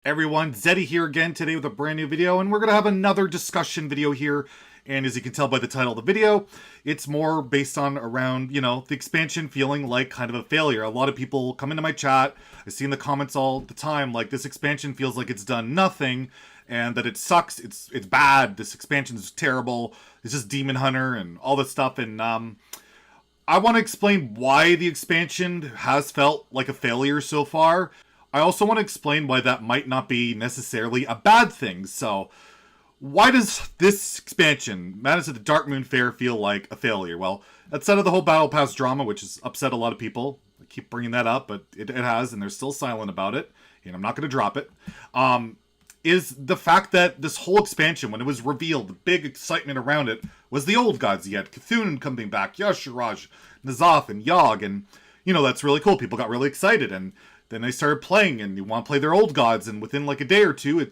Everyone, Zeddy here again today with a brand new video, and we're going to have another discussion video here. And as you can tell by the title of the video, it's more based on around, the expansion feeling like kind of a failure. A lot of people come into my chat, I see in the comments all the time, like this expansion feels like it's done nothing, and that it sucks, it's bad, this expansion is terrible, it's just Demon Hunter and all this stuff, and I want to explain why the expansion has felt like a failure so far. I also want to explain why that might not be necessarily a bad thing. So, why does this expansion, Madness at the Darkmoon Faire, feel like a failure? Well, outside of the whole Battle Pass drama, which has upset a lot of people, I keep bringing that up, but it has, and they're still silent about it, and I'm not going to drop it, is the fact that this whole expansion, when it was revealed, the big excitement around it was the old gods. You had Cthun coming back, Yashraj, N'Zoth, and Yogg, and, that's really cool. People got really excited, and then they started playing, and you want to play their old gods, and within like a day or two,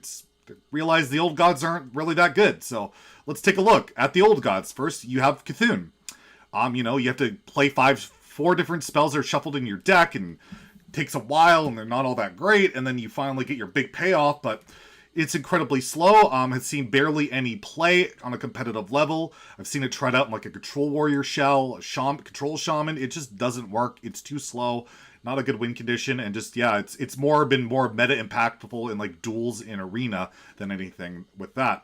realize the old gods aren't really that good. So let's take a look at the old gods. First, you have Cthun. You have to play four different spells that are shuffled in your deck, and it takes a while, and they're not all that great, and then you finally get your big payoff, but it's incredibly slow. Has seen barely any play on a competitive level. I've seen it tried out in like a control warrior shell, control shaman. It just doesn't work. It's too slow. Not a good win condition, and just it's been more meta impactful in like duels in arena than anything with that.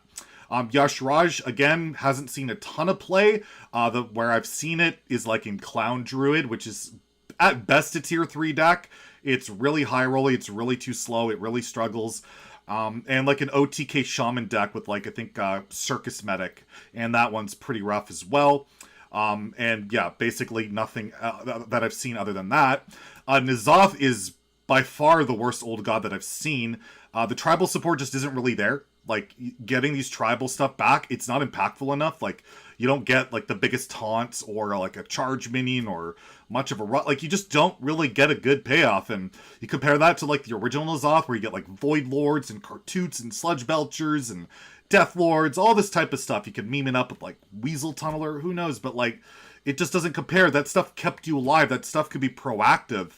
Yashraj, again, hasn't seen a ton of play. Where I've seen it is like in Clown Druid, which is at best a tier 3 deck. It's really high rolly. It's really too slow. It really struggles. And like an OTK Shaman deck with like, I think, Circus Medic. And that one's pretty rough as well. And yeah, basically nothing that I've seen other than that. N'Zoth is by far the worst old god that I've seen. The tribal support just isn't really there. Like, getting these tribal stuff back, it's not impactful enough. Like, you don't get, like, the biggest taunts or, like, a charge minion or much of a run. Like, you just don't really get a good payoff. And you compare that to, like, the original N'Zoth, where you get, like, Void Lords and Kartoots and Sludge Belchers and Death Lords, all this type of stuff. You could meme it up with, like, Weasel Tunneler, who knows, but, like, it just doesn't compare. That stuff kept you alive. That stuff could be proactive.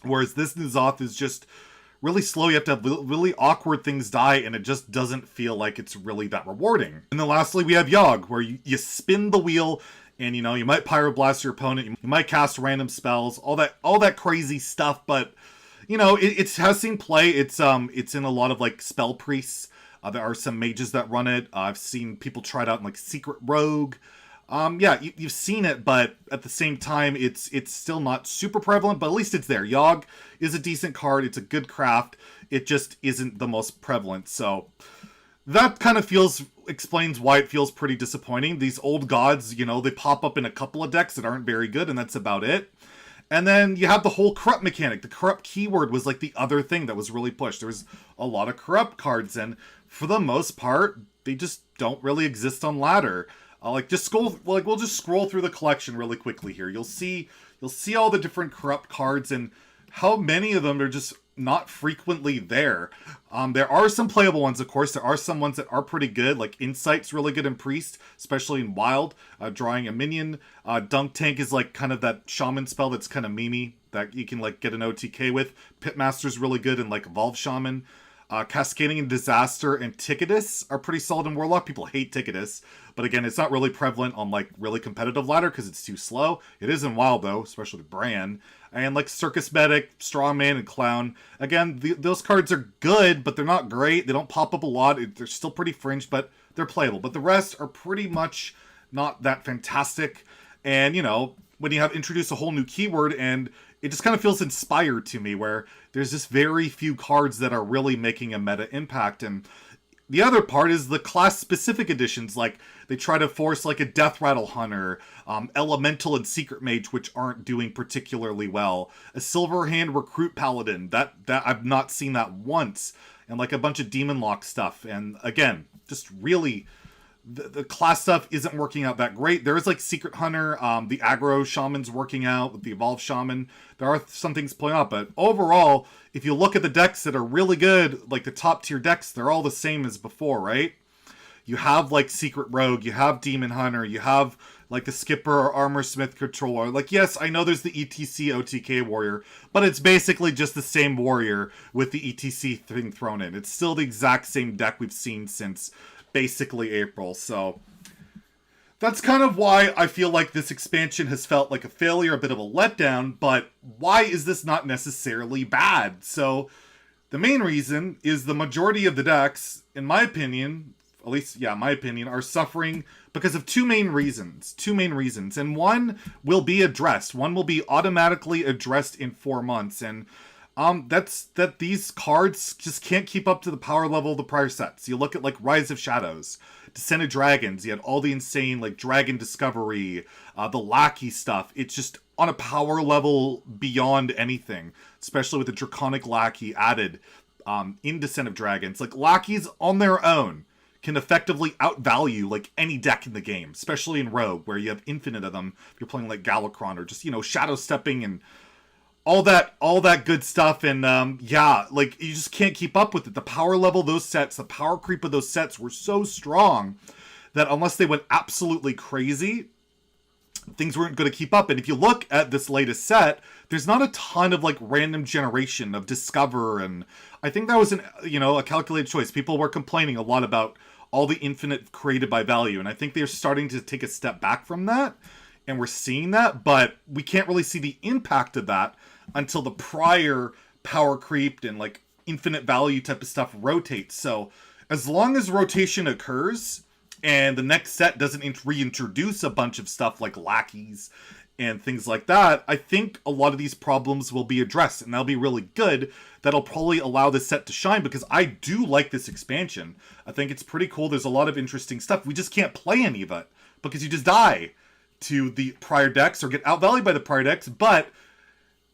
Whereas this N'Zoth is just really slow. You have to have really awkward things die, and it just doesn't feel like it's really that rewarding. And then lastly, we have Yogg, where you spin the wheel, and, you might Pyroblast your opponent, you might cast random spells, all that crazy stuff, but, it has seen play. It's in a lot of, like, spell priests. There are some mages that run it. I've seen people try it out in, like, Secret Rogue. Yeah, you've seen it, but at the same time, it's still not super prevalent, but at least it's there. Yogg is a decent card. It's a good craft. It just isn't the most prevalent. So that kind of explains why it feels pretty disappointing. These old gods, they pop up in a couple of decks that aren't very good, and that's about it. And then you have the whole corrupt mechanic. The corrupt keyword was like the other thing that was really pushed. There was a lot of corrupt cards, and for the most part, they just don't really exist on ladder. We'll just scroll through the collection really quickly here. You'll see all the different corrupt cards and how many of them are just not frequently there. There are some playable ones, of course. There are some ones that are pretty good, like Insight's really good in Priest, especially in Wild, drawing a minion. Dunk Tank is like kind of that shaman spell that's kind of memey that you can like get an OTK with. Pitmaster's really good in like Evolve Shaman. Cascading and Disaster and Ticketus are pretty solid in Warlock. People hate Ticketus, but again, it's not really prevalent on like really competitive ladder because it's too slow. It is in Wild though, especially Bran. And like Circus Medic, Strongman, and Clown. Again, those cards are good, but they're not great. They don't pop up a lot. They're still pretty fringe, but they're playable. But the rest are pretty much not that fantastic. And, when you have introduced a whole new keyword, and it just kind of feels inspired to me, where there's just very few cards that are really making a meta impact. And the other part is the class-specific editions, like they try to force like a Death Rattle Hunter, Elemental and Secret Mage, which aren't doing particularly well. A Silverhand Recruit Paladin, that I've not seen that once. And like a bunch of Demon Lock stuff. And again, just really the class stuff isn't working out that great. There is like Secret Hunter, the aggro shaman's working out with the Evolved Shaman. There are some things playing out, but overall, if you look at the decks that are really good, like the top tier decks, they're all the same as before, right? You have, like, Secret Rogue, you have Demon Hunter, you have, like, the Skipper or Armor Smith Controller. Like, yes, I know there's the ETC OTK Warrior, but it's basically just the same warrior with the ETC thing thrown in. It's still the exact same deck we've seen since basically April, so that's kind of why I feel like this expansion has felt like a failure, a bit of a letdown, but why is this not necessarily bad? So the main reason is the majority of the decks, in my opinion, at least, yeah, my opinion, are suffering because of two main reasons. And one will be addressed. One will be automatically addressed in 4 months. And that's that these cards just can't keep up to the power level of the prior sets. You look at, like, Rise of Shadows, Descent of Dragons, you had all the insane, like, Dragon Discovery, the Lackey stuff. It's just on a power level beyond anything, especially with the Draconic Lackey added in Descent of Dragons. Like, Lackeys on their own can effectively outvalue, like, any deck in the game, especially in Rogue, where you have infinite of them. If you're playing, like, Galakron or just, you know, Shadow Stepping and all that good stuff. And yeah, like, you just can't keep up with it. The power level of those sets, the power creep of those sets were so strong that unless they went absolutely crazy, things weren't going to keep up. And if you look at this latest set, there's not a ton of, like, random generation of Discover, and I think that was a calculated choice. People were complaining a lot about all the infinite created by value, and I think they're starting to take a step back from that, and we're seeing that, but we can't really see the impact of that until the prior power creep and, like, infinite value type of stuff rotates. So as long as rotation occurs and the next set doesn't reintroduce a bunch of stuff like lackeys and things like that, I think a lot of these problems will be addressed, and that'll be really good. That'll probably allow this set to shine, because I do like this expansion. I think it's pretty cool. There's a lot of interesting stuff. We just can't play any of it because you just die to the prior decks or get outvalued by the prior decks. But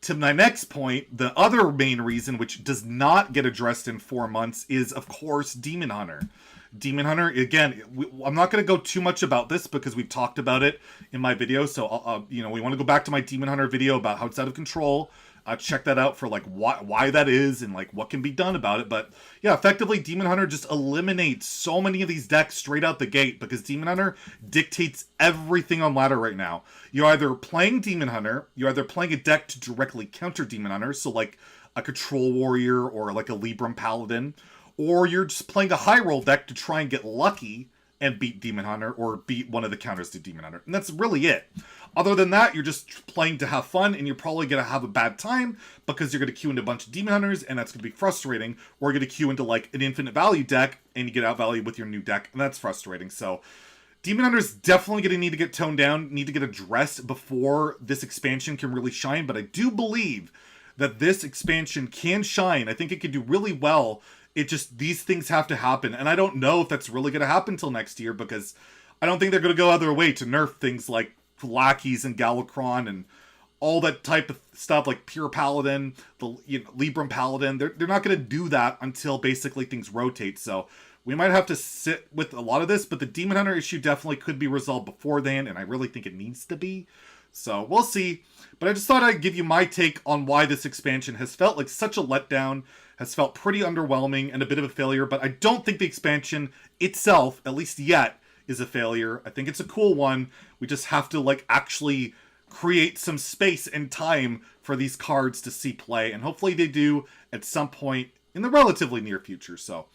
to my next point, the other main reason, which does not get addressed in 4 months, is, of course, Demon Hunter. Demon Hunter, again, I'm not going to go too much about this because we've talked about it in my video. So, we want to go back to my Demon Hunter video about how it's out of control. Check that out for, like, why that is and, like, what can be done about it. But yeah, effectively, Demon Hunter just eliminates so many of these decks straight out the gate, because Demon Hunter dictates everything on ladder right now. You're either playing Demon Hunter, you're either playing a deck to directly counter Demon Hunter, so like a Control Warrior or like a Libram Paladin, or you're just playing a high roll deck to try and get lucky and beat Demon Hunter, or beat one of the counters to Demon Hunter. And that's really it. Other than that, you're just playing to have fun, and you're probably going to have a bad time because you're going to queue into a bunch of Demon Hunters, and that's going to be frustrating. Or you're going to queue into, like, an infinite value deck, and you get outvalued with your new deck, and that's frustrating. So Demon Hunter's definitely going to need to get toned down, need to get addressed before this expansion can really shine. But I do believe that this expansion can shine. I think it could do really well. It just, these things have to happen. And I don't know if that's really going to happen until next year, because I don't think they're going to go other way to nerf things like lackeys and Galakron and all that type of stuff, like Pure Paladin, the Libram Paladin. They're not going to do that until basically things rotate. So we might have to sit with a lot of this, but the Demon Hunter issue definitely could be resolved before then, and I really think it needs to be. So we'll see. But I just thought I'd give you my take on why this expansion has felt like such a letdown, has felt pretty underwhelming and a bit of a failure. But I don't think the expansion itself, at least yet, is a failure. I think it's a cool one. We just have to, like, actually create some space and time for these cards to see play, and hopefully they do at some point in the relatively near future. So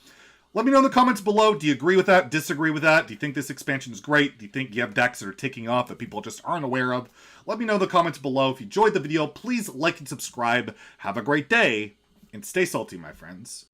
let me know in the comments below. Do you agree with that? Disagree with that? Do you think this expansion is great? Do you think you have decks that are taking off that people just aren't aware of? Let me know in the comments below. If you enjoyed the video, please like and subscribe. Have a great day, and stay salty, my friends.